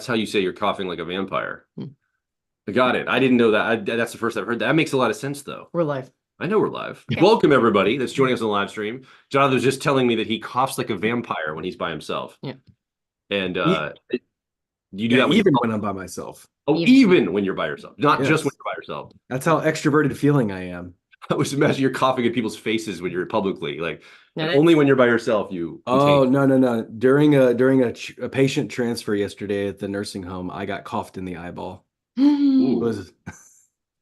how you say you're coughing like a vampire. Hmm. I got it. I didn't know that. That's the first I've heard that. That makes a lot of sense, though. We're live. I know we're live. Okay. Welcome, everybody that's joining us on the live stream. Jonathan was just telling me that he coughs like a vampire when he's by himself. Yeah. And you do that even when I'm by myself. Oh, even when you're by yourself, not just when Yes. you're by yourself. That's how extroverted feeling I am. I was imagining you're coughing in people's faces when you're publicly, like No, and only when you're by yourself you Oh, contain. no. During a patient transfer yesterday at the nursing home, I got coughed in the eyeball. Ooh. Was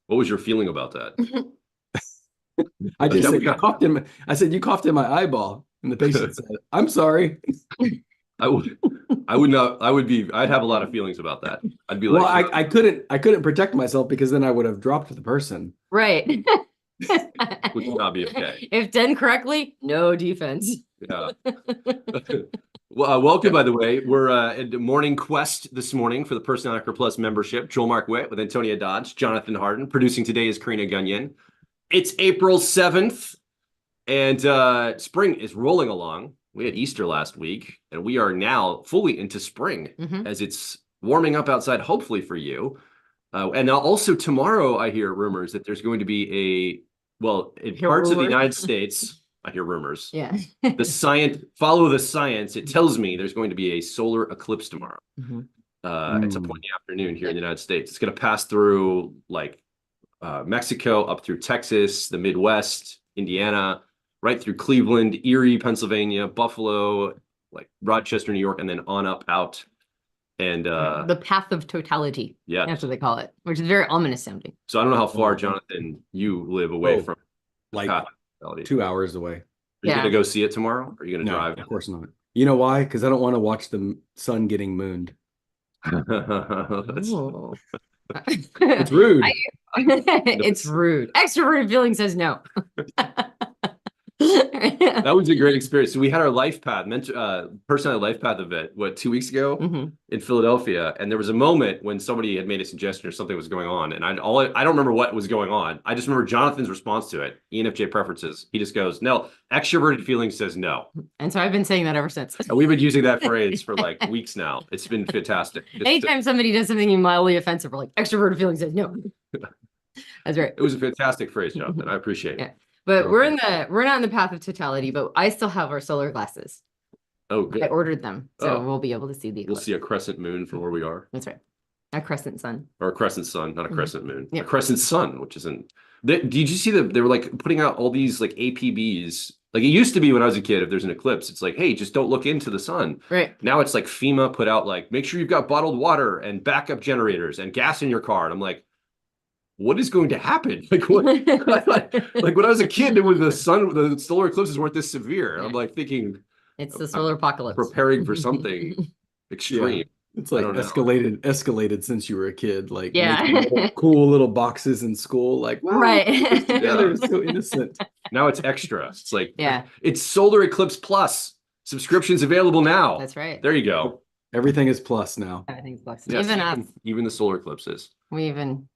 What was your feeling about that? I just said, you coughed in I said, you coughed in my eyeball. And the patient said, I'm sorry. I would not. I'd have a lot of feelings about that. I'd be Well, like, I couldn't protect myself because then I would have dropped the person. Right. would not be okay. If done correctly, no defense. Yeah. Well, welcome, by the way. We're at Morning Quest this morning for the Personality Plus membership. Joel Mark Witt with Antonia Dodge, Jonathan Harden. Producing today is Karina Gunyon. It's April 7th, and spring is rolling along. We had Easter last week, and we are now fully into spring as it's warming up outside, hopefully for you. And now also tomorrow, I hear rumors that there's going to be in parts of the United States, I hear rumors. Yeah. Follow the science. It tells me there's going to be a solar eclipse tomorrow. At some point in the afternoon here in the United States. It's going to pass through like Mexico, up through Texas, the Midwest, Indiana, right through Cleveland, Erie, Pennsylvania, Buffalo, like Rochester, New York, and then on up out. And the path of totality. Yeah, that's what they call it, which is very ominous sounding. So I don't know how far, Jonathan, you live away from like path of totality. 2 hours away. Are you going to go see it tomorrow? Or are you going to drive? Of course not. You know why? Because I don't want to watch the sun getting mooned. It's rude. It's rude. Extroverted feeling says no. That was a great experience. So we had our life path, personality life path event, 2 weeks ago in Philadelphia, and there was a moment when somebody had made a suggestion or something was going on, and I don't remember what was going on. I just remember Jonathan's response to it. ENFJ preferences. He just goes, "No, extroverted feeling says no." And so I've been saying that ever since. And we've been using that phrase for like weeks now. It's been fantastic. Anytime somebody does something mildly offensive, we're like, extroverted feeling says no. That's right. It was a fantastic phrase, Jonathan. I appreciate it. But we're not in the path of totality, but I still have our solar glasses. Oh, good. I ordered them, so we'll be able to see the eclipse. We'll see a crescent moon from where we are. That's right. A crescent sun. Or a crescent sun, not a crescent moon. Yeah. A crescent sun, which isn't. Did you see that they were like putting out all these like APBs? Like it used to be when I was a kid, if there's an eclipse, it's like, hey, just don't look into the sun. Right. Now it's like FEMA put out like, make sure you've got bottled water and backup generators and gas in your car. And I'm like, what is going to happen? Like what? Like when I was a kid, it was the solar eclipses weren't this severe. I'm like thinking, it's the solar apocalypse. Preparing for something extreme. Yeah. It's like escalated since you were a kid. Like cool little boxes in school. Like wow, right. Together is so innocent. Now it's extra. It's like it's Solar Eclipse Plus. Subscriptions available now. That's right. There you go. Everything is plus now. Everything's plus. Yes, even the solar eclipses. We even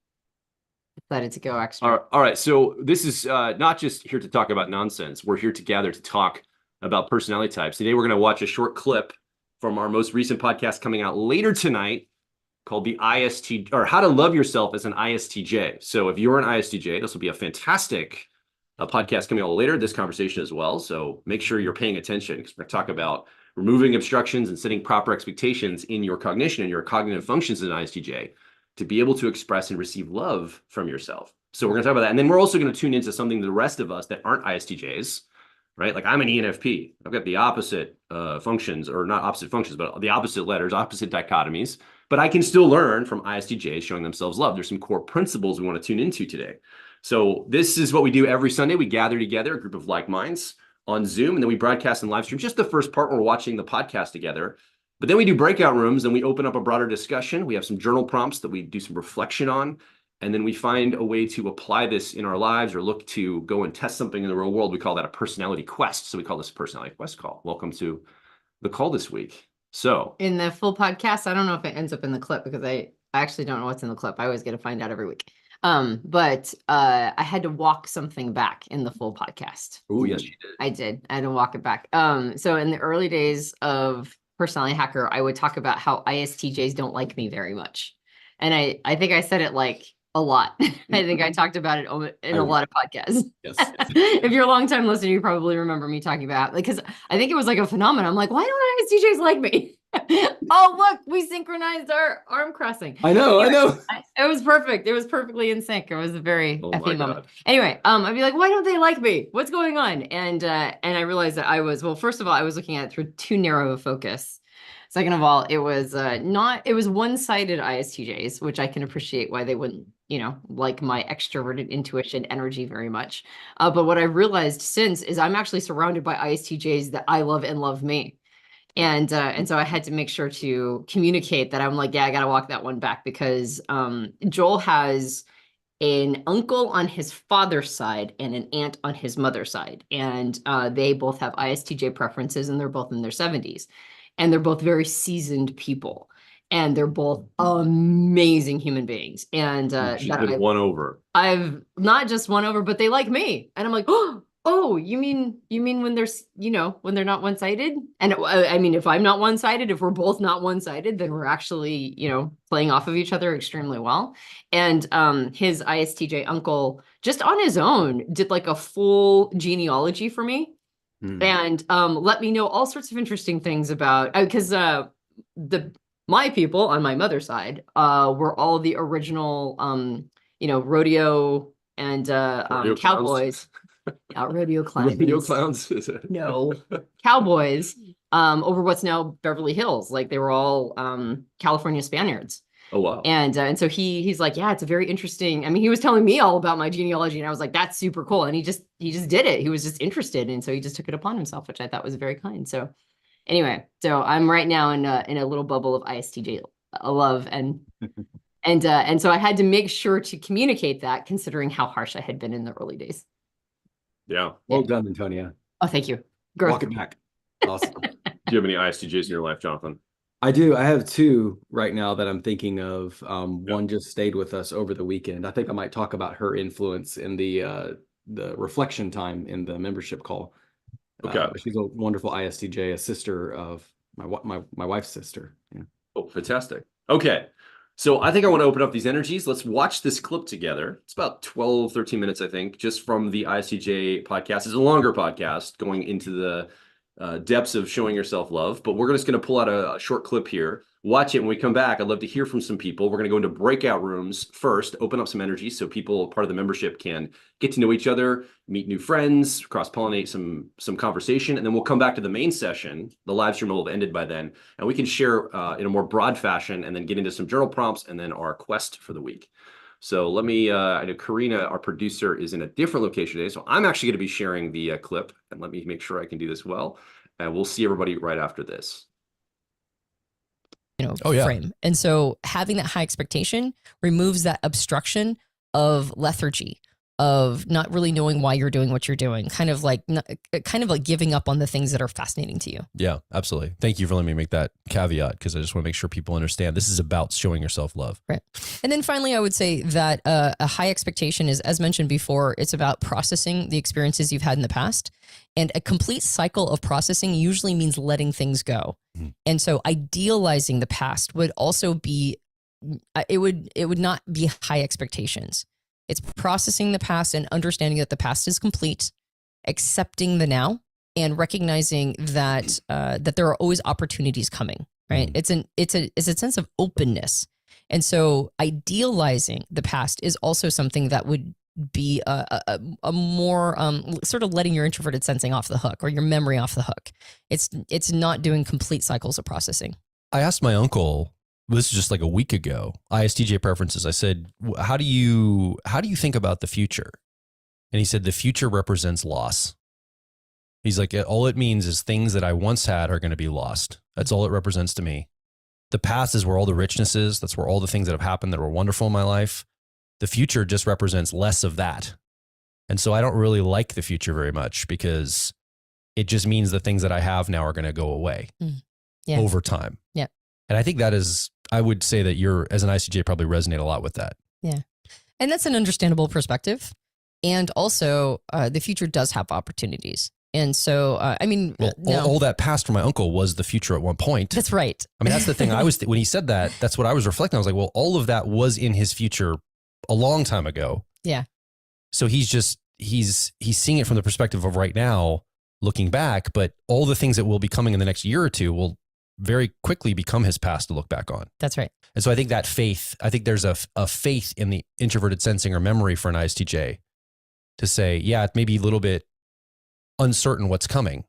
decided to go extra. All right. So this is not just here to talk about nonsense. We're here together to talk about personality types. Today, we're going to watch a short clip from our most recent podcast coming out later tonight called the ISTJ, or How to Love Yourself as an ISTJ. So if you're an ISTJ, this will be a fantastic podcast coming out later, this conversation as well. So make sure you're paying attention because we're going to talk about removing obstructions and setting proper expectations in your cognition and your cognitive functions as an ISTJ to be able to express and receive love from yourself. So we're going to talk about that. And then we're also going to tune into something the rest of us that aren't ISTJs, right? Like I'm an ENFP. I've got the opposite functions, or not opposite functions, but the opposite letters, opposite dichotomies. But I can still learn from ISTJs showing themselves love. There's some core principles we want to tune into today. So this is what we do every Sunday. We gather together, a group of like minds on Zoom, and then we broadcast and live stream. Just the first part, we're watching the podcast together. But then we do breakout rooms, and we open up a broader discussion. We have some journal prompts that we do some reflection on. And then we find a way to apply this in our lives or look to go and test something in the real world. We call that a personality quest. So we call this a personality quest call. Welcome to the call this week. So in the full podcast, I don't know if it ends up in the clip because I actually don't know what's in the clip. I always get to find out every week. But I had to walk something back in the full podcast. Oh, yes, you did. I did. I had to walk it back. So in the early days of personality hacker, I would talk about how ISTJs don't like me very much. And I think I said it like a lot. I think I talked about it in a lot of podcasts. Yes. If you're a long-time listener, you probably remember me talking about, like, because I think it was like a phenomenon. I'm like, why don't ISTJs like me? Oh, look, we synchronized our arm crossing. I know. It was perfect. It was perfectly in sync. It was a very effing moment. God. Anyway, I'd be like, why don't they like me? What's going on? And I realized that well, first of all, I was looking at it through too narrow a focus. Second of all, it was one-sided ISTJs, which I can appreciate why they wouldn't, like my extroverted intuition energy very much. But what I realized since is I'm actually surrounded by ISTJs that I love and love me. And so I had to make sure to communicate that I'm like, yeah, I got to walk that one back, because Joel has an uncle on his father's side and an aunt on his mother's side. And they both have ISTJ preferences, and they're both in their 70s. And they're both very seasoned people. And they're both amazing human beings. And I've won over. I've not just won over, but they like me. And I'm like, oh, you mean when there's, when they're not one-sided? And I mean, if I'm not one-sided, if we're both not one-sided, then we're actually, playing off of each other extremely well. And his ISTJ uncle, just on his own, did like a full genealogy for me. And let me know all sorts of interesting things about, because my people on my mother's side were all the original, rodeo and Rodeo cowboys. Rodeo clowns. Rodeo clowns? No, cowboys over what's now Beverly Hills. Like they were all California Spaniards. Oh, wow. And so he's like, yeah, it's a very interesting. I mean, he was telling me all about my genealogy, and I was like, that's super cool. And he just did it. He was just interested. And so he just took it upon himself, which I thought was very kind. So anyway, so I'm right now in a little bubble of ISTJ love. And so I had to make sure to communicate that, considering how harsh I had been in the early days. Yeah. Well done, Antonia. Oh, thank you. Growth. Walk it back. Awesome. Do you have any ISTJs in your life, Jonathan? I do. I have two right now that I'm thinking of. One just stayed with us over the weekend. I think I might talk about her influence in the reflection time in the membership call. Okay. She's a wonderful ISTJ, a sister of my wife's sister. Yeah. Oh, fantastic. Okay. So I think I want to open up these energies. Let's watch this clip together. It's about 12, 13 minutes, I think, just from the ISTJ podcast. It's a longer podcast going into the depths of showing yourself love, but we're just going to pull out a short clip here. Watch it. When we come back, I'd love to hear from some people. We're going to go into breakout rooms first, open up some energy so people, part of the membership, can get to know each other, meet new friends, cross-pollinate some conversation, and then we'll come back to the main session. The live stream will have ended by then, and we can share in a more broad fashion, and then get into some journal prompts, and then our quest for the week. So let me, I know Karina, our producer, is in a different location today, so I'm actually going to be sharing the clip, and let me make sure I can do this well, and we'll see everybody right after this. Frame. And so having that high expectation removes that obstruction of lethargy, of not really knowing why you're doing what you're doing, kind of like giving up on the things that are fascinating to you. Yeah, absolutely. Thank you for letting me make that caveat, because I just want to make sure people understand this is about showing yourself love. Right. And then finally, I would say that a high expectation is, as mentioned before, it's about processing the experiences you've had in the past. And a complete cycle of processing usually means letting things go. Mm-hmm. And so idealizing the past would also be, it would not be high expectations. It's processing the past and understanding that the past is complete, accepting the now, and recognizing that that there are always opportunities coming. Right? Mm-hmm. It's a sense of openness, and so idealizing the past is also something that would be a more sort of letting your introverted sensing off the hook, or your memory off the hook. It's not doing complete cycles of processing. I asked my uncle. This is just like a week ago, ISTJ preferences. I said, how do you think about the future? And he said, the future represents loss. He's like, all it means is things that I once had are going to be lost. That's all it represents to me. The past is where all the richness is. That's where all the things that have happened that were wonderful in my life. The future just represents less of that. And so I don't really like the future very much, because it just means the things that I have now are going to go away over time. Yeah. And I think that is, I would say that you're, as an ISTJ, probably resonate a lot with that. Yeah. And that's an understandable perspective. And also, the future does have opportunities. And so, I mean, Well, no, all that past from my uncle was the future at one point. that's right. I mean, that's the thing. I was when he said that, that's what I was reflecting. I was like, well, all of that was in his future a long time ago. Yeah. So he's seeing it from the perspective of right now, looking back. But all the things that will be coming in the next year or two will very quickly become his past to look back on. That's right. And so I think that faith, I think there's a faith in the introverted sensing or memory for an ISTJ to say, yeah, it may be a little bit uncertain what's coming,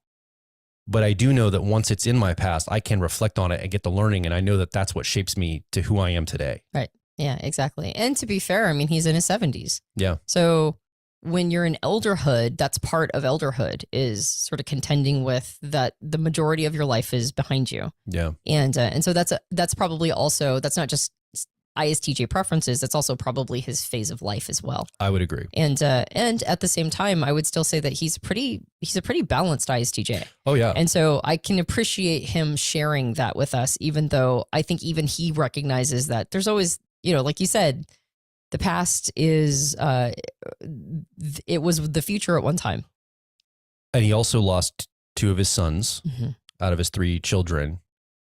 but I do know that once it's in my past, I can reflect on it and get the learning. And I know that that's what shapes me to who I am today. Right. Yeah, exactly. And to be fair, I mean, he's in his 70s. Yeah. So when you're in elderhood, that's part of elderhood, is sort of contending with that the majority of your life is behind you. Yeah. And so that's probably also, that's not just ISTJ preferences, that's also probably his phase of life as well. I would agree. And at the same time, I would still say that he's a pretty balanced ISTJ. Oh yeah. And so I can appreciate him sharing that with us, even though I think even he recognizes that there's always, like you said, the past is, it was the future at one time. And he also lost 2 of his sons out of his 3 children.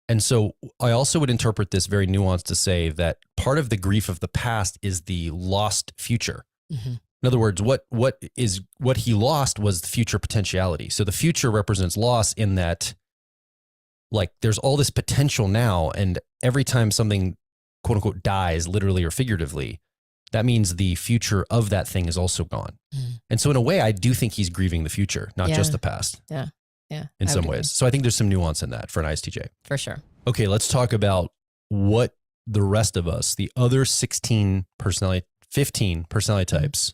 And so I also would interpret this very nuanced to say that part of the grief of the past is the lost future. In other words, what he lost was the future potentiality. So the future represents loss in that, like, there's all this potential now, and every time something quote unquote dies, literally or figuratively, that means the future of that thing is also gone. And so in a way, I do think he's grieving the future, not just the past. Yeah. Yeah. In some ways. So I think there's some nuance in that for an ISTJ. For sure. Okay, let's talk about what the rest of us, the other 15 personality types,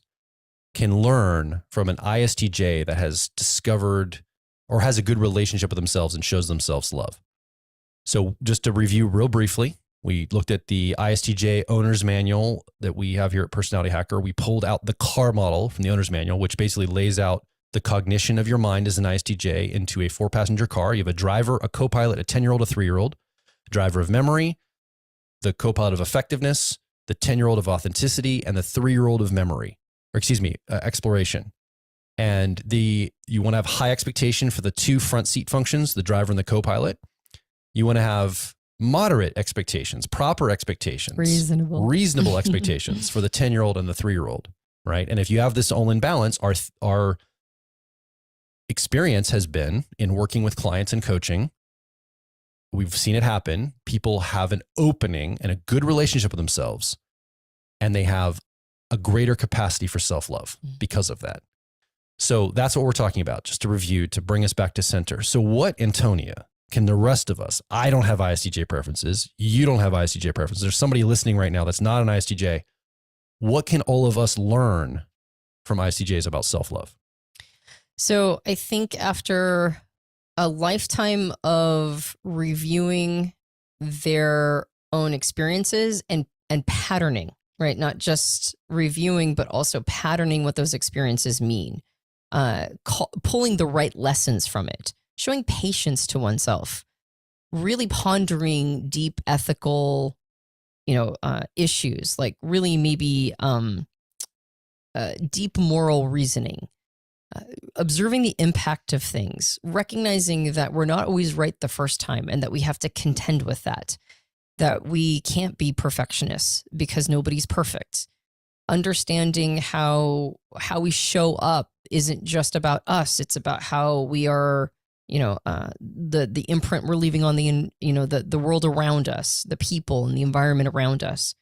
can learn from an ISTJ that has discovered or has a good relationship with themselves and shows themselves love. So just to review real briefly, we looked at the ISTJ owner's manual that we have here at Personality Hacker. We pulled out the car model from the owner's manual, which basically lays out the cognition of your mind as an ISTJ into a 4-passenger car. You have a driver, a co-pilot, a 10-year-old, a 3-year-old, driver of memory, the co-pilot of effectiveness, the 10-year-old of authenticity, and the 3-year-old of memory, exploration. And you want to have high expectation for the 2 front seat functions, the driver and the co-pilot. You want to have moderate expectations, proper expectations, reasonable expectations for the 10-year-old and the 3-year-old, right? And if you have this all in balance, our experience has been in working with clients and coaching, we've seen it happen. People have an opening and a good relationship with themselves, and they have a greater capacity for self-love because of that. So that's what we're talking about, just to review, to bring us back to center. So what, Antonia, can the rest of us, I don't have ISTJ preferences, you don't have ISTJ preferences, there's somebody listening right now that's not an ISTJ, what can all of us learn from ISTJs about self-love? So I think after a lifetime of reviewing their own experiences and patterning, right? Not just reviewing, but also patterning what those experiences mean, pulling the right lessons from it, showing patience to oneself, really pondering deep ethical, issues, like really maybe deep moral reasoning, observing the impact of things, recognizing that we're not always right the first time and that we have to contend with that we can't be perfectionists because nobody's perfect. Understanding how we show up isn't just about us. It's about how we are, the imprint we're leaving on the world around us, the people and the environment around us.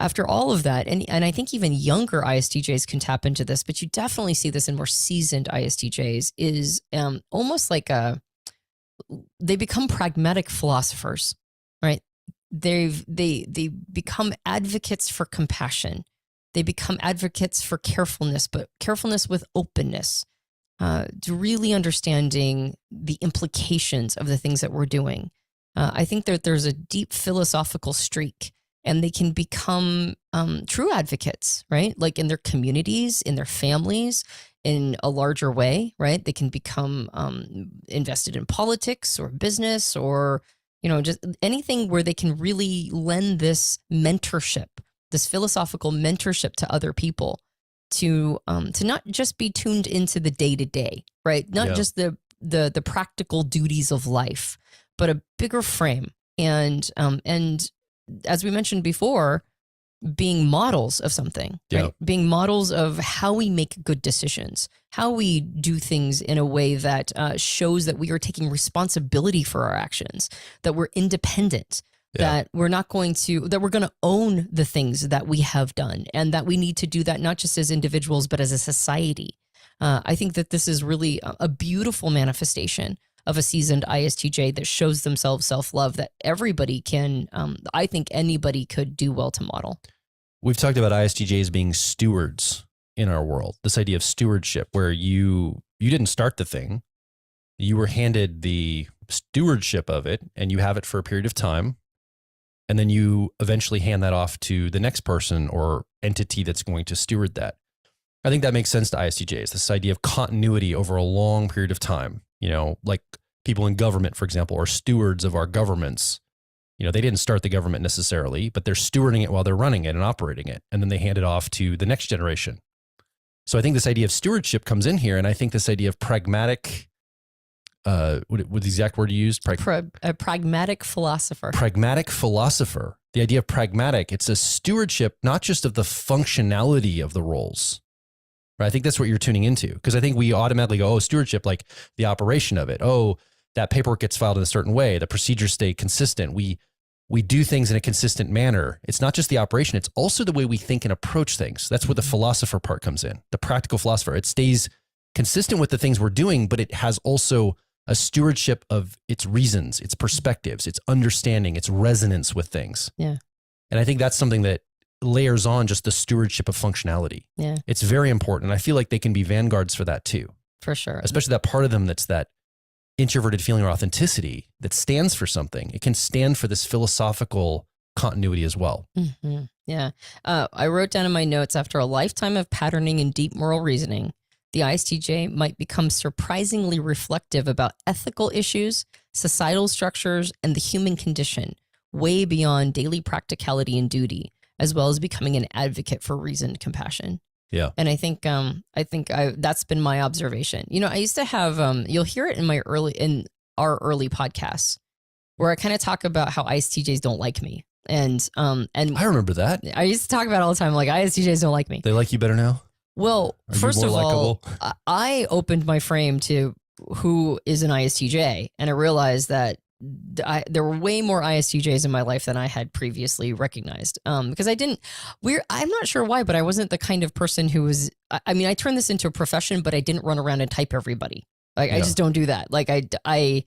After all of that, and I think even younger ISTJs can tap into this, but you definitely see this in more seasoned ISTJs, is almost like they become pragmatic philosophers, right? They become advocates for compassion. They become advocates for carefulness, but carefulness with openness, really understanding the implications of the things that we're doing. I think that there's a deep philosophical streak, and they can become true advocates, right? Like in their communities, in their families, in a larger way, right? They can become invested in politics or business or, just anything where they can really lend this mentorship, this philosophical mentorship to other people to not just be tuned into the day to day, right? Not Yeah. just the practical duties of life, but a bigger frame. And as we mentioned before, being models of something, Yeah. right? Being models of how we make good decisions, how we do things in a way that shows that we are taking responsibility for our actions, that we're independent, Yeah. that we're going to own the things that we have done, and that we need to do that not just as individuals, but as a society. I think that this is really a beautiful manifestation of a seasoned ISTJ that shows themselves self-love that everybody can, I think anybody could do well to model. We've talked about ISTJs being stewards in our world. This idea of stewardship, where you didn't start the thing, you were handed the stewardship of it, and you have it for a period of time, and then you eventually hand that off to the next person or entity that's going to steward that. I think that makes sense to ISTJs. This idea of continuity over a long period of time. You know, like people in government, for example, are stewards of our governments. You know, they didn't start the government necessarily, but they're stewarding it while they're running it and operating it. And then they hand it off to the next generation. So I think this idea of stewardship comes in here. And I think this idea of pragmatic, what the exact word you used? A pragmatic philosopher. Pragmatic philosopher. The idea of pragmatic, it's a stewardship, not just of the functionality of the roles. Right? I think that's what you're tuning into, because I think we automatically go, oh, stewardship, like the operation of it. Oh, that paperwork gets filed in a certain way. The procedures stay consistent. We do things in a consistent manner. It's not just the operation. It's also the way we think and approach things. That's where the philosopher part comes in, the practical philosopher. It stays consistent with the things we're doing, but it has also a stewardship of its reasons, its perspectives, its understanding, its resonance with things. Yeah. And I think that's something that layers on just the stewardship of functionality. Yeah. It's very important. I feel like they can be vanguards for that too. For sure. Especially that part of them that's that introverted feeling or authenticity that stands for something. It can stand for this philosophical continuity as well. Mm-hmm. Yeah. I wrote down in my notes, after a lifetime of patterning and deep moral reasoning, the ISTJ might become surprisingly reflective about ethical issues, societal structures, and the human condition, way beyond daily practicality and duty, as well as becoming an advocate for reasoned compassion. Yeah. And I think that's been my observation. You know, I used to have, you'll hear it in our early podcasts, where I kind of talk about how ISTJs don't like me. And I remember that. I used to talk about it all the time, like ISTJs don't like me. They like you better now? Well, Are you first more of all, likable? I opened my frame to who is an ISTJ, and I realized that there were way more ISTJs in my life than I had previously recognized. Because I'm not sure why, but I wasn't the kind of person who was, I mean, I turned this into a profession, but I didn't run around and type everybody. Like, I just don't do that. Like I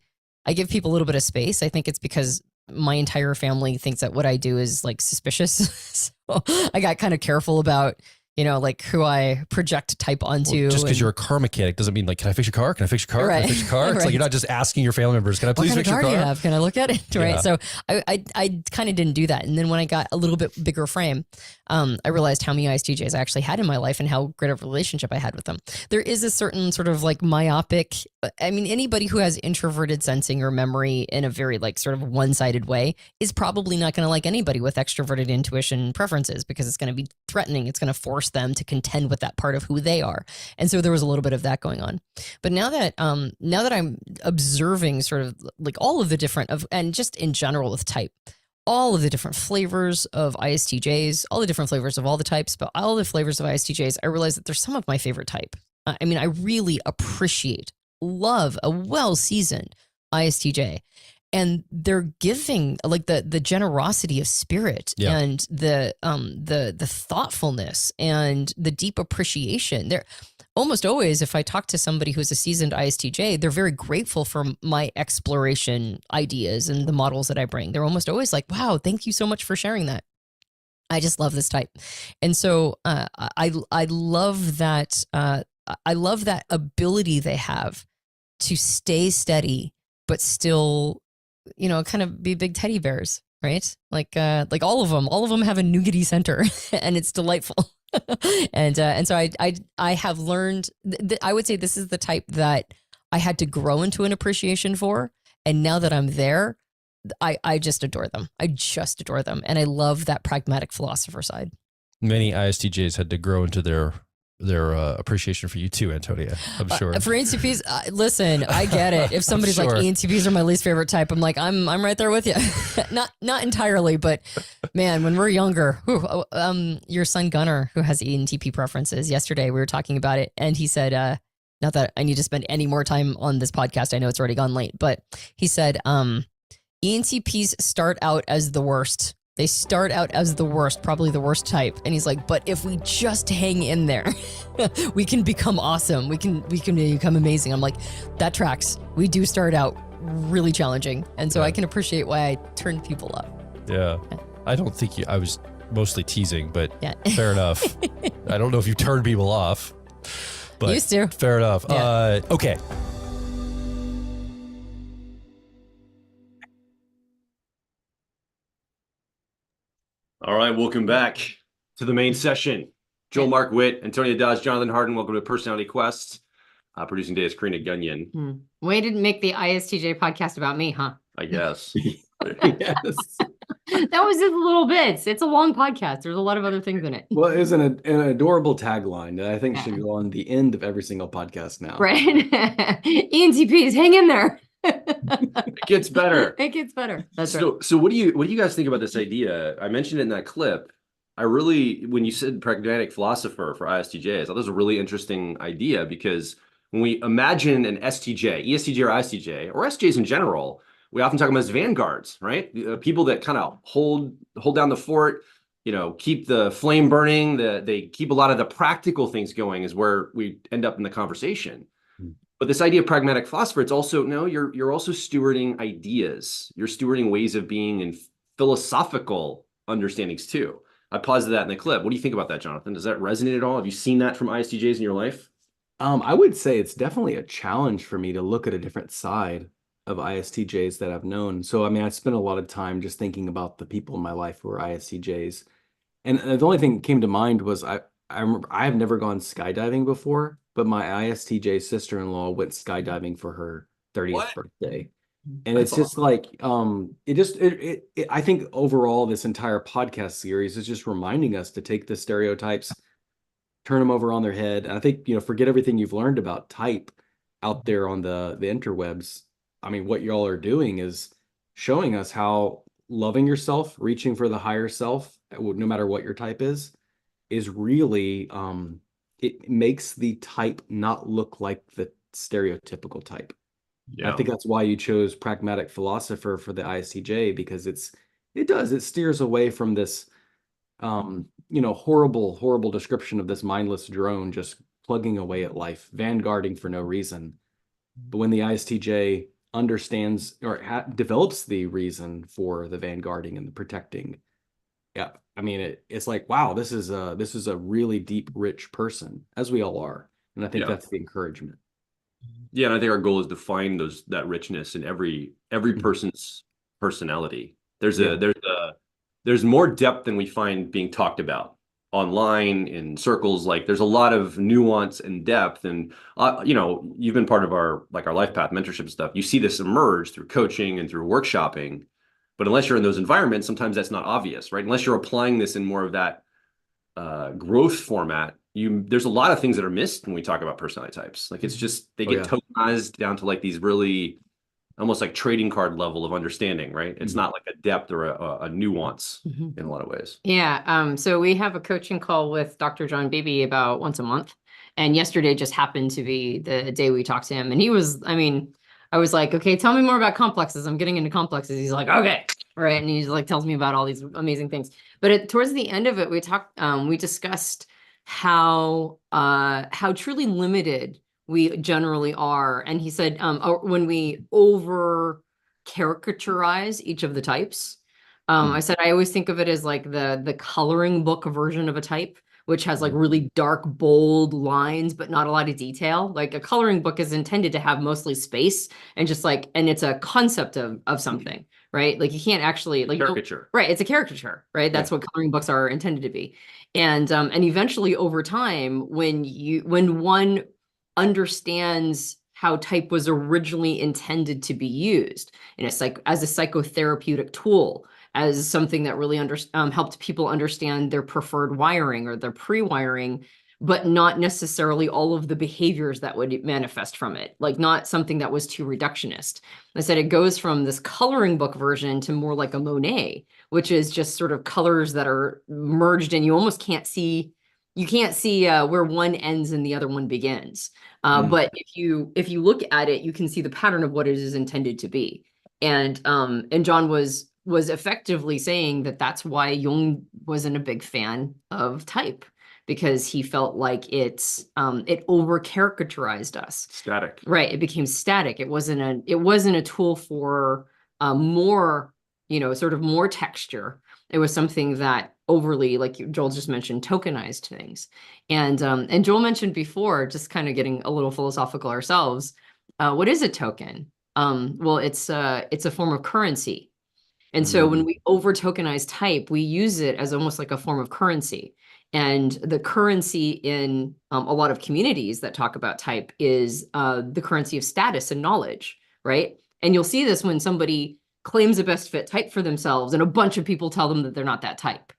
give people a little bit of space. I think it's because my entire family thinks that what I do is like suspicious. So I got kind of careful about, you know, like who I project type onto. Well, just because you're a car mechanic doesn't mean like, can I fix your car? Can I fix your car? Right. Can I fix your car? It's Right. like you're not just asking your family members, can I please what fix kind your of car car? do you have? Can I look at it? Right. Yeah. So I kind of didn't do that. And then when I got a little bit bigger frame, I realized how many ISTJs I actually had in my life and how great of a relationship I had with them. There is a certain sort of like myopic, I mean, anybody who has introverted sensing or memory in a very like sort of one-sided way is probably not going to like anybody with extroverted intuition preferences, because it's going to be threatening. It's going to force them to contend with that part of who they are. And so there was a little bit of that going on. But now that I'm observing sort of like all of the different and just in general with type, all of the different flavors of ISTJs, all the different flavors of all the types, but all the flavors of ISTJs, I realize that they're some of my favorite type. I mean, I really love a well-seasoned ISTJ. And they're giving like the generosity of spirit and the thoughtfulness and the deep appreciation. They're almost always, if I talk to somebody who's a seasoned ISTJ, they're very grateful for my exploration ideas and the models that I bring. They're almost always like, wow, thank you so much for sharing that. I just love this type. And so I love that. I love that ability they have to stay steady, but still, you know, kind of be big teddy bears, right? Like all of them have a nougaty center and it's delightful. and so I have learned, I would say this is the type that I had to grow into an appreciation for. And now that I'm there, I just adore them. I just adore them. And I love that pragmatic philosopher side. Many ISTJs had to grow into their appreciation for you too, Antonia. I'm sure. For ENTPs, listen, I get it. If somebody's sure. like ENTPs are my least favorite type, I'm like, I'm right there with you. not entirely, but man, when we're younger, your son Gunnar, who has ENTP preferences, yesterday we were talking about it, and he said, not that I need to spend any more time on this podcast, I know it's already gone late, but he said, ENTPs start out as the worst. They start out as the worst, probably the worst type. And he's like, but if we just hang in there, we can become awesome. We can become amazing. I'm like, that tracks. We do start out really challenging. And so I can appreciate why I turn people up. Yeah. I don't think I was mostly teasing, but fair enough. I don't know if you turned people off, but used to. Fair enough. Yeah. Okay. All right, welcome back to the main session. Joel Mark Witt, Antonia Dodge, Jonathan Harden. Welcome to Personality Quest. Producing today is Karina Gunyon. Way to make the ISTJ podcast about me, huh? I guess. Yes. That was just a little bit. It's a long podcast. There's a lot of other things in it. Well, it was an adorable tagline that I think should go on the end of every single podcast now. Right? ENTPs, hang in there. It gets better. It gets better. That's right. So what do you guys think about this idea? I mentioned it in that clip. When you said pragmatic philosopher for ISTJ, I thought that was a really interesting idea, because when we imagine an STJ, ESTJ or ISTJ, or SJs in general, we often talk about as vanguards, right? People that kind of hold down the fort, keep the flame burning. They keep a lot of the practical things going, is where we end up in the conversation. But this idea of pragmatic philosopher, it's also, you're also stewarding ideas. You're stewarding ways of being and philosophical understandings too. I paused that in the clip. What do you think about that, Jonathan? Does that resonate at all? Have you seen that from ISTJs in your life? I would say it's definitely a challenge for me to look at a different side of ISTJs that I've known. So, I spent a lot of time just thinking about the people in my life who are ISTJs. And the only thing that came to mind was I remember I have never gone skydiving before, but my ISTJ sister-in-law went skydiving for her 30th birthday. And it's just like, I think overall this entire podcast series is just reminding us to take the stereotypes, turn them over on their head. And I think, forget everything you've learned about type out there on the interwebs. What y'all are doing is showing us how loving yourself, reaching for the higher self, no matter what your type is really, it makes the type not look like the stereotypical type. Yeah. I think that's why you chose pragmatic philosopher for the ISTJ, because it steers away from this, horrible description of this mindless drone just plugging away at life, vanguarding for no reason. But when the ISTJ understands or develops the reason for the vanguarding and the protecting, it's like, wow, this is a really deep, rich person, as we all are. And I think that's the encouragement. Yeah, and I think our goal is to find that richness in every person's personality. There's more depth than we find being talked about online in circles. Like, there's a lot of nuance and depth, and you've been part of our life path mentorship stuff. You see this emerge through coaching and through workshopping, but unless you're in those environments, sometimes that's not obvious, right? Unless you're applying this in more of that growth format, there's a lot of things that are missed when we talk about personality types. Like, it's just, they get tokenized down to like these really almost like trading card level of understanding, right? It's not like a depth or a nuance in a lot of ways. Yeah. So we have a coaching call with Dr. John Beebe about once a month. And yesterday just happened to be the day we talked to him. And he was, I was like, okay, tell me more about complexes. I'm getting into complexes. He's like, okay. Right. And he's like, tells me about all these amazing things. But towards the end of it, we discussed how truly limited we generally are. And he said, when we over caricaturize each of the types, I said, I always think of it as like the coloring book version of a type, which has like really dark, bold lines, but not a lot of detail. Like, a coloring book is intended to have mostly space and just like, and it's a concept of something, right? Like, you can't actually like caricature. Right. It's a caricature, right? That's what coloring books are intended to be. And eventually over time, when one understands how type was originally intended to be used as a psychotherapeutic tool, as something that really helped people understand their preferred wiring or their pre-wiring, but not necessarily all of the behaviors that would manifest from it, like not something that was too reductionist. I said it goes from this coloring book version to more like a Monet, which is just sort of colors that are merged and you almost can't see, where one ends and the other one begins. But if you look at it, you can see the pattern of what it is intended to be. And John was effectively saying that that's why Jung wasn't a big fan of type, because he felt like it over caricaturized us. Static. Right. It became static. It wasn't a tool for more, sort of more texture. It was something that overly, like Joel just mentioned, tokenized things. And Joel mentioned before, just kind of getting a little philosophical ourselves. What is a token? Well, it's a form of currency. And so when we over tokenize type, we use it as almost like a form of currency. And the currency in a lot of communities that talk about type is the currency of status and knowledge, right? And you'll see this when somebody claims a best fit type for themselves and a bunch of people tell them that they're not that type.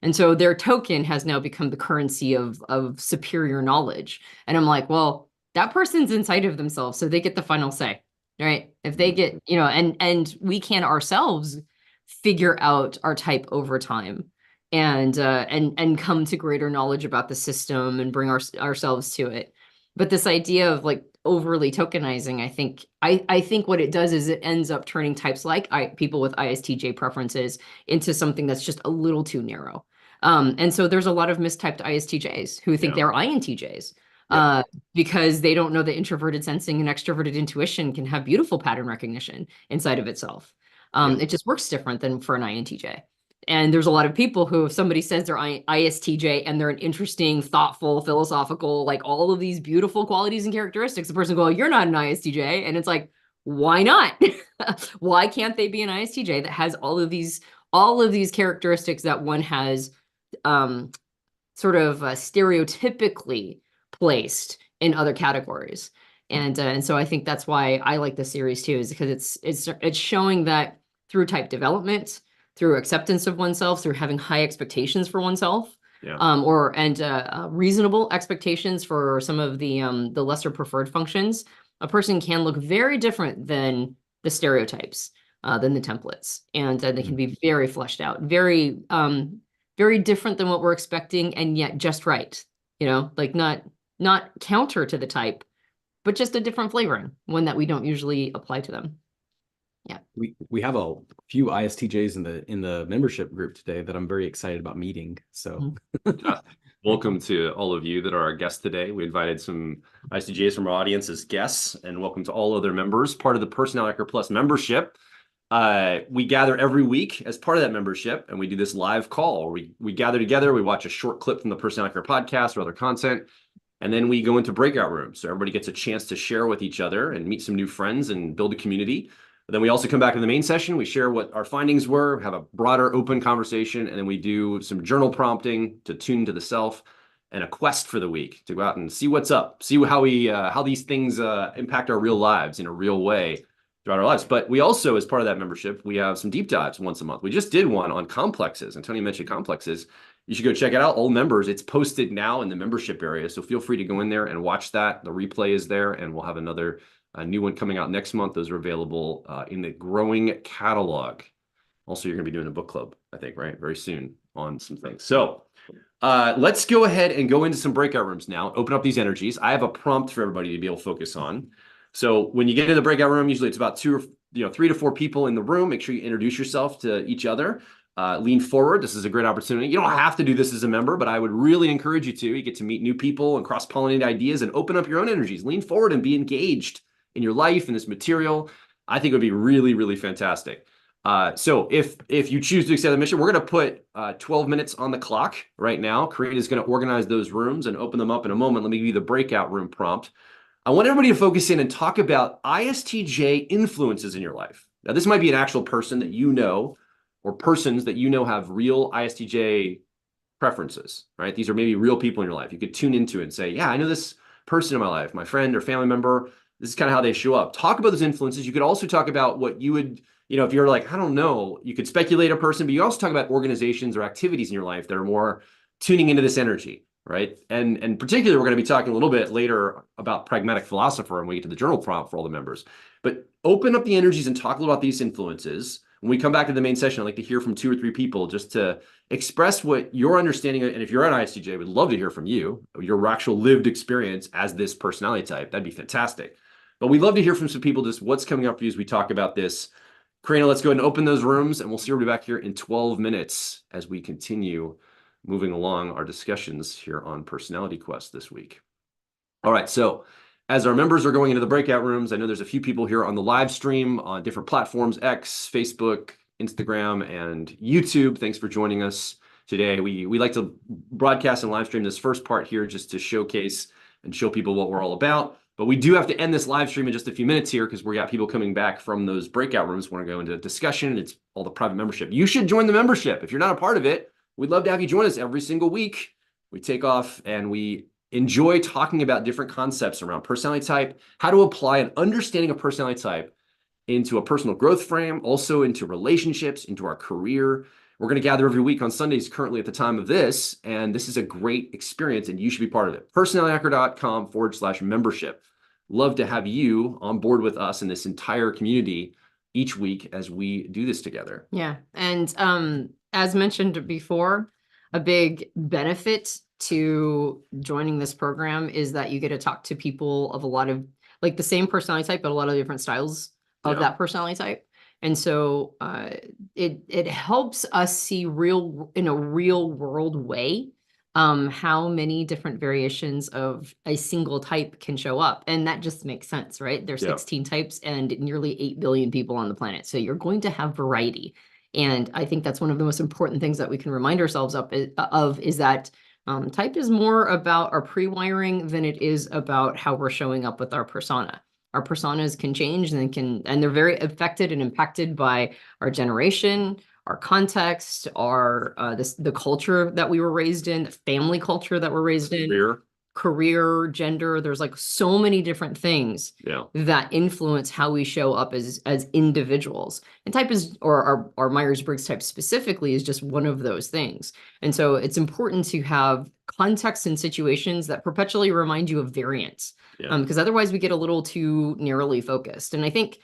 And so their token has now become the currency of superior knowledge. And I'm like, well, that person's inside of themselves, so they get the final say, right? If they get, and we can ourselves figure out our type over time and come to greater knowledge about the system and bring ourselves to it. But this idea of like overly tokenizing, I think what it does is it ends up turning types like people with ISTJ preferences into something that's just a little too narrow. And so there's a lot of mistyped ISTJs who think they're INTJs. Because they don't know that introverted sensing and extroverted intuition can have beautiful pattern recognition inside of itself. It just works different than for an INTJ. And there's a lot of people who, if somebody says they're ISTJ and they're an interesting, thoughtful, philosophical, like all of these beautiful qualities and characteristics, the person will go, you're not an ISTJ. And it's like, why not? Why can't they be an ISTJ that has all of these characteristics that one has sort of stereotypically placed in other categories? And so I think that's why I like this series too, is because it's showing that through type development, through acceptance of oneself, through having high expectations for oneself, reasonable expectations for some of the lesser preferred functions, a person can look very different than the stereotypes, than the templates, and they can be very fleshed out, very different than what we're expecting, and yet just right, like not counter to the type, but just a different flavoring, one that we don't usually apply to them. Yeah. We have a few ISTJs in the membership group today that I'm very excited about meeting. So welcome to all of you that are our guests today. We invited some ISTJs from our audience as guests, and welcome to all other members, part of the Personality Hacker Plus membership. We gather every week as part of that membership, and we do this live call. We gather together, we watch a short clip from the Personality Hacker podcast or other content, and then we go into breakout rooms. So everybody gets a chance to share with each other and meet some new friends and build a community. But then we also come back to the main session. We share what our findings were, have a broader open conversation, and then we do some journal prompting to tune to the self and a quest for the week to go out and see what's up, see how these things impact our real lives in a real way throughout our lives. But we also, as part of that membership, we have some deep dives once a month. We just did one on complexes. Antonia mentioned complexes. You should go check it out. All members, it's posted now in the membership area. So feel free to go in there and watch that. The replay is there, and we'll have another new one coming out next month. Those are available in the growing catalog. Also, you're going to be doing a book club, I think, right? Very soon on some things. So let's go ahead and go into some breakout rooms now. Open up these energies. I have a prompt for everybody to be able to focus on. So when you get into the breakout room, usually it's about 3 to 4 people in the room. Make sure you introduce yourself to each other. Lean forward. This is a great opportunity. You don't have to do this as a member, but I would really encourage you to. You get to meet new people and cross-pollinate ideas and open up your own energies. Lean forward and be engaged in your life and this material. I think it would be really, really fantastic. So if you choose to accept the mission, we're going to put 12 minutes on the clock right now. Karina is going to organize those rooms and open them up in a moment. Let me give you the breakout room prompt. I want everybody to focus in and talk about ISTJ influences in your life. Now, this might be an actual person that you know, or persons that you know have real ISTJ preferences, right? These are maybe real people in your life. You could tune into it and say, yeah, I know this person in my life, my friend or family member. This is kind of how they show up. Talk about those influences. You could also talk about what you would, if you're like, I don't know, you could speculate a person, but you also talk about organizations or activities in your life that are more tuning into this energy, right? And particularly, we're going to be talking a little bit later about pragmatic philosopher, and we get to the journal prompt for all the members. But open up the energies and talk a little about these influences. When we come back to the main session, I'd like to hear from 2 or 3 people just to express what your understanding, and if you're an ISTJ, we'd love to hear from you, your actual lived experience as this personality type. That'd be fantastic. But we'd love to hear from some people just what's coming up for you as we talk about this. Karina, let's go ahead and open those rooms, and we'll see everybody back here in 12 minutes as we continue moving along our discussions here on Personality Quest this week. All right, so as our members are going into the breakout rooms, I know there's a few people here on the live stream on different platforms, X, Facebook, Instagram, and YouTube. Thanks for joining us today. We like to broadcast and live stream this first part here just to showcase and show people what we're all about. But we do have to end this live stream in just a few minutes here because we got people coming back from those breakout rooms. We want to go into discussion. It's all the private membership. You should join the membership. If you're not a part of it, we'd love to have you join us every single week. We take off and we enjoy talking about different concepts around personality type, how to apply an understanding of personality type into a personal growth frame, also into relationships, into our career. We're going to gather every week on Sundays currently at the time of this, and this is a great experience and you should be part of it. personalityhacker.com/membership. Love to have you on board with us in this entire community each week as we do this together. Yeah. And as mentioned before, a big benefit to joining this program is that you get to talk to people of a lot of like the same personality type, but a lot of different styles of that personality type. And so it helps us see in a real world way how many different variations of a single type can show up. And that just makes sense, right? There's 16 types and nearly 8 billion people on the planet. So you're going to have variety. And I think that's one of the most important things that we can remind ourselves of is that type is more about our pre-wiring than it is about how we're showing up with our persona. Our personas can change and they're very affected and impacted by our generation, our context, the culture that we were raised in, the family culture that we're raised in, career, gender. There's like so many different things that influence how we show up as individuals. And type is, or our Myers-Briggs type specifically, is just one of those things. And so it's important to have context and situations that perpetually remind you of variance, because otherwise we get a little too narrowly focused. And I think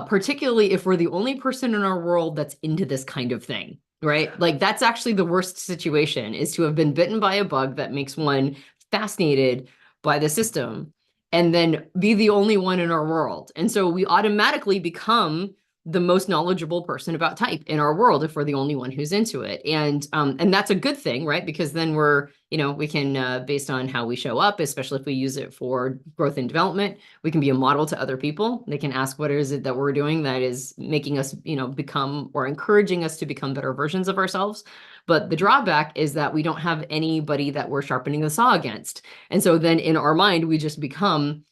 particularly if we're the only person in our world that's into this kind of thing, right? Like that's actually the worst situation, is to have been bitten by a bug that makes one fascinated by the system and then be the only one in our world. And so we automatically become the most knowledgeable person about type in our world if we're the only one who's into it. And that's a good thing, right? Because then we can, based on how we show up, especially if we use it for growth and development, we can be a model to other people. They can ask, what is it that we're doing that is making us, become or encouraging us to become better versions of ourselves? But the drawback is that we don't have anybody that we're sharpening the saw against. And so then in our mind, we become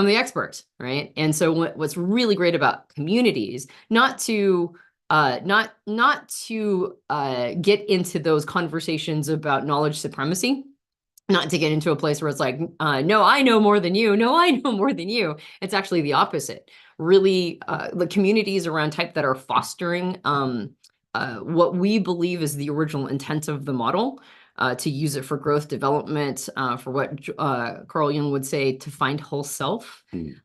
the expert, right? And so what's really great about communities, not to get into those conversations about knowledge supremacy, not to get into a place where it's like, no, I know more than you. No, I know more than you. It's actually the opposite. Really, the communities around type that are fostering what we believe is the original intent of the model, to use it for growth development, for what Carl Jung would say, to find whole self.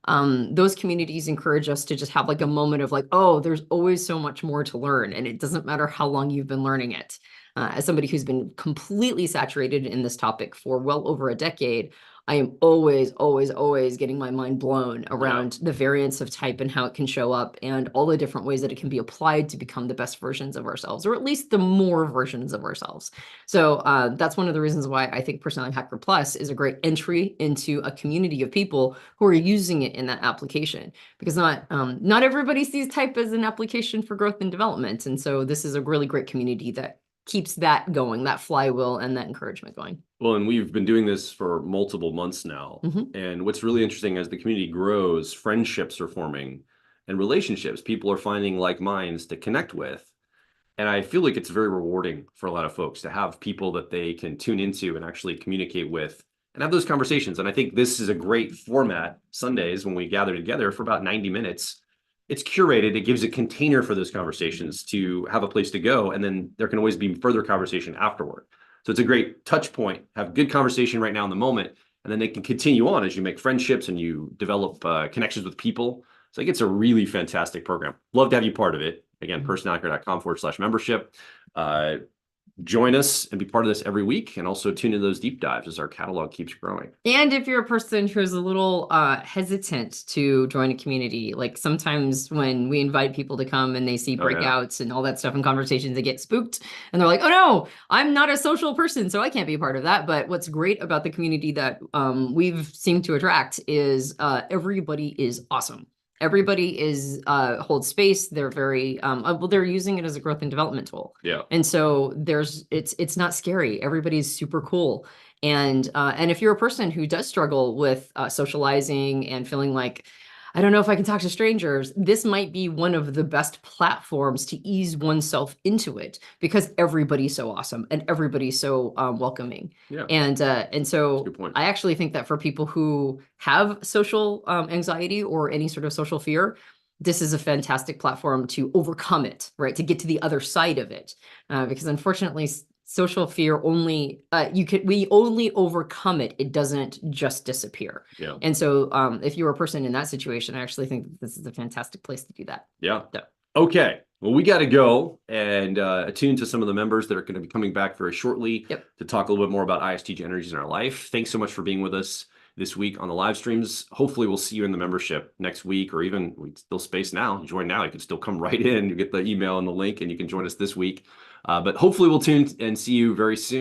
Those communities encourage us to just have like a moment of like, oh, there's always so much more to learn. And it doesn't matter how long you've been learning it. As somebody who's been completely saturated in this topic for well over a decade, I am always, always, always getting my mind blown around the variance of type and how it can show up and all the different ways that it can be applied to become the best versions of ourselves, or at least the more versions of ourselves. So that's one of the reasons why I think Personality Hacker Plus is a great entry into a community of people who are using it in that application, because not everybody sees type as an application for growth and development. And so this is a really great community that keeps that going, that flywheel and that encouragement going. Well, and we've been doing this for multiple months now. And what's really interesting, as the community grows, friendships are forming and relationships. People are finding like minds to connect with. And I feel like it's very rewarding for a lot of folks to have people that they can tune into and actually communicate with and have those conversations. And I think this is a great format, Sundays, when we gather together for about 90 minutes. It's curated. It gives a container for those conversations to have a place to go. And then there can always be further conversation afterward. So it's a great touch point, have good conversation right now in the moment, and then they can continue on as you make friendships and you develop connections with people. So I think it's a really fantastic program. Love to have you part of it. Again, personallycare.com/membership. Join us and be part of this every week, and also tune into those deep dives as our catalog keeps growing. And if you're a person who's a little hesitant to join a community, like sometimes when we invite people to come and they see Oh, yeah. breakouts and all that stuff in conversations, they get spooked and they're like, oh no, I'm not a social person, so I can't be a part of that. But what's great about the community that we've seemed to attract is everybody is awesome. Everybody is holds space. They're very well, they're using it as a growth and development tool. Yeah. And so it's not scary. Everybody's super cool. And if you're a person who does struggle with socializing and feeling like, I don't know if I can talk to strangers, this might be one of the best platforms to ease oneself into it, because everybody's so awesome and everybody's so welcoming. Yeah. And so Good point. I actually think that for people who have social anxiety or any sort of social fear, this is a fantastic platform to overcome it, right? To get to the other side of it. Because unfortunately, social fear only, we only overcome it. It doesn't just disappear. Yeah. And so if you're a person in that situation, I actually think that this is a fantastic place to do that. Yeah. So. Okay. Well, we got to go and attune to some of the members that are going to be coming back very shortly to talk a little bit more about ISTJ energies in our life. Thanks so much for being with us this week on the live streams. Hopefully we'll see you in the membership next week, or even we still space now. Join now. You can still come right in. You get the email and the link, and you can join us this week. But hopefully we'll tune and see you very soon.